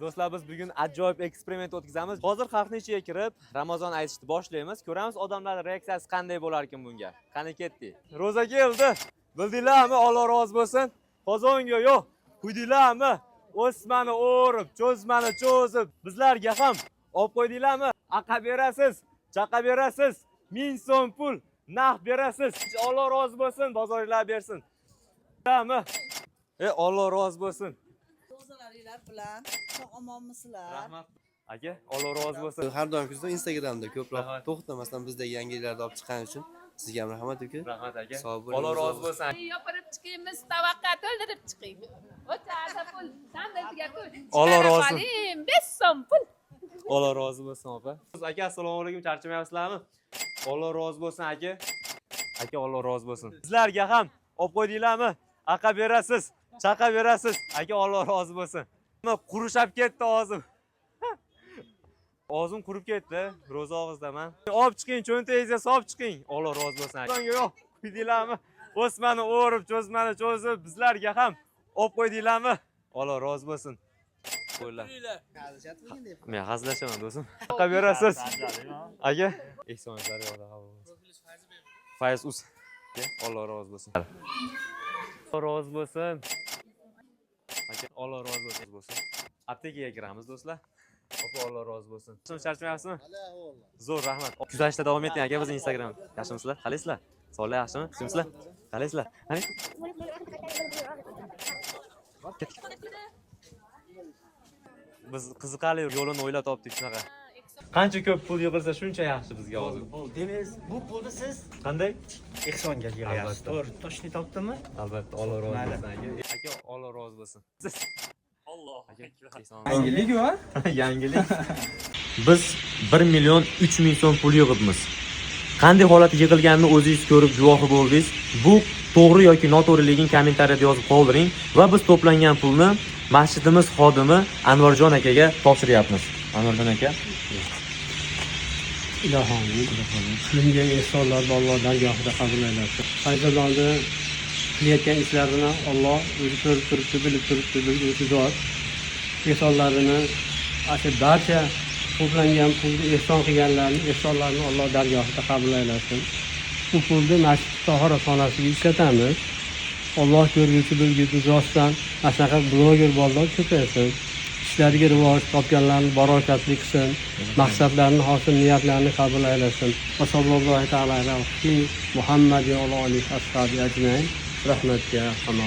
Do'stlar, biz bugun ajoyib eksperiment o'tkazamiz. Hozir xalqning ichiga kirib, Ramazon aytishni boshlaymiz. Ko'ramiz odamlar reaksiyasi qanday bo'lar ekan bunga. Qani ketdik. Ro'za keldi. Bildinglarmi? Alloh rozi bo'lsin. Qozonga yo'q. Qo'ydinglarmi? O'smani o'rib, cho'zmani cho'zib, bizlarga ham olib qo'ydinglarmi? Aqa berasiz, chaqa berasiz, 1000 so'm pul naqd berasiz. Alloh rozi bo'lsin, bozorlar bersin. Tamam. Alloh rozi bo'lsin. Ro'zalaringlar bilan sog' omonmisizlar? Rahmat. Aka, Alloh rozi bo'lsin. Har doimgidek Instagramda ko'proq to'xtamasdan bizdagi yangiliklarni olib chiqqan uchun sizga ham rahmat aka. Rahmat aka. Sog' bo'ling. Alloh rozi bo'lsin. Yopirib chiqamiz, tavaqqa to'ldirib chiqing. O'chada pul, sandalga pul. Alloh rozi. 5 so'm pul. Alloh rozi bo'lsin opa. Aka, assalomu alaykum, charchamayapsizlarmi? Alloh rozi bo'lsin aka. Aka, Alloh rozi bo'lsin. Sizlarga ham olib qo'ydinglarmi? Aqa berasiz, chaqa berasiz. Aka, Alloh rozi bo'lsin. Qurishab ketdi og'zim. Og'zim qurib ketdi, ro'za og'izdaman. Olib chiqing, cho'ntagingizga solib chiqing. Alloh rozi bo'lsin. Songa yo'q, qo'ydinglarmi? O'smani o'rib, cho'zmani cho'zib, bizlarga ham olib qo'ydinglarmi? Alloh rozi bo'lsin. Qo'ylar. Men hazillashaman do'stim. Aqa berasiz. Aka, ehsoningizlar yo'qda qabul bo'lsin. Fayz us. Alloh rozi bo'lsin. Alloh rozi bo'lsin. Aka, Alloh rozi bo'lsin. Aptekaga kiramiz do'stlar. Opa, Alloh rozi bo'lsin. Charchamayapsizmi? Zo'r, rahmat. Kuzatishda davom eting aka, bizning Instagram. Yaxshimisizlar? Qalaysizlar? Sog'lik, yaxshimi? Xushmisizlar? Qalaysizlar? Qani? Biz qiziqarli yo'lini o'ylab topdik shunaqa. Qancha ko'p pul yig'ilsa shuncha yaxshi bizga hozir. Demak, bu pulni siz Qanday? ehsonga yig'yapsiz. To'g'ri, toshni topdimi? Albatta, Alloh rozi bo'lsin aka. Aka, Alloh rozi bo'lsin. Alloh akbar. Yangilik va Yangilik. Biz 1 million 3 ming so'm pul yig'ibmiz. Qanday holatda yig'ilganini o'zingiz ko'rib guvohi bo'ldingiz. Bu to'g'ri yoki noto'g'riligini kommentariyada yozib qoldiring va biz to'plangan pulni masjidimiz xodimi Anvarjon akaga topshiryapmiz. Anvarjon aka, ilohim qilingan ehsonlarni Alloh dargohida qabul aylasin. Fayzalonni qilayotgan ishlarini Alloh o'zi ko'rib turibdi, bilib turibdi, bilguvchi zot. Ehsonlarini asl barcha to'plangan pulni ehson qilganlarning ehsonlarini Alloh dargohida qabul aylasin. Bu pulni masjid Tohira xonasiga ishlatamiz. Alloh ko'rguvchi, bilguvchi zotdan ashaqa bloger bolalar ko'paysin. İşlariga rivoj topganlarni barokatli qilsin, maqsadlarini, hosil niyatlarini qabul aylasin. Va sallallohu taala alayhi Muhammad va alihi ashabi ajmain. Rahmatga hamma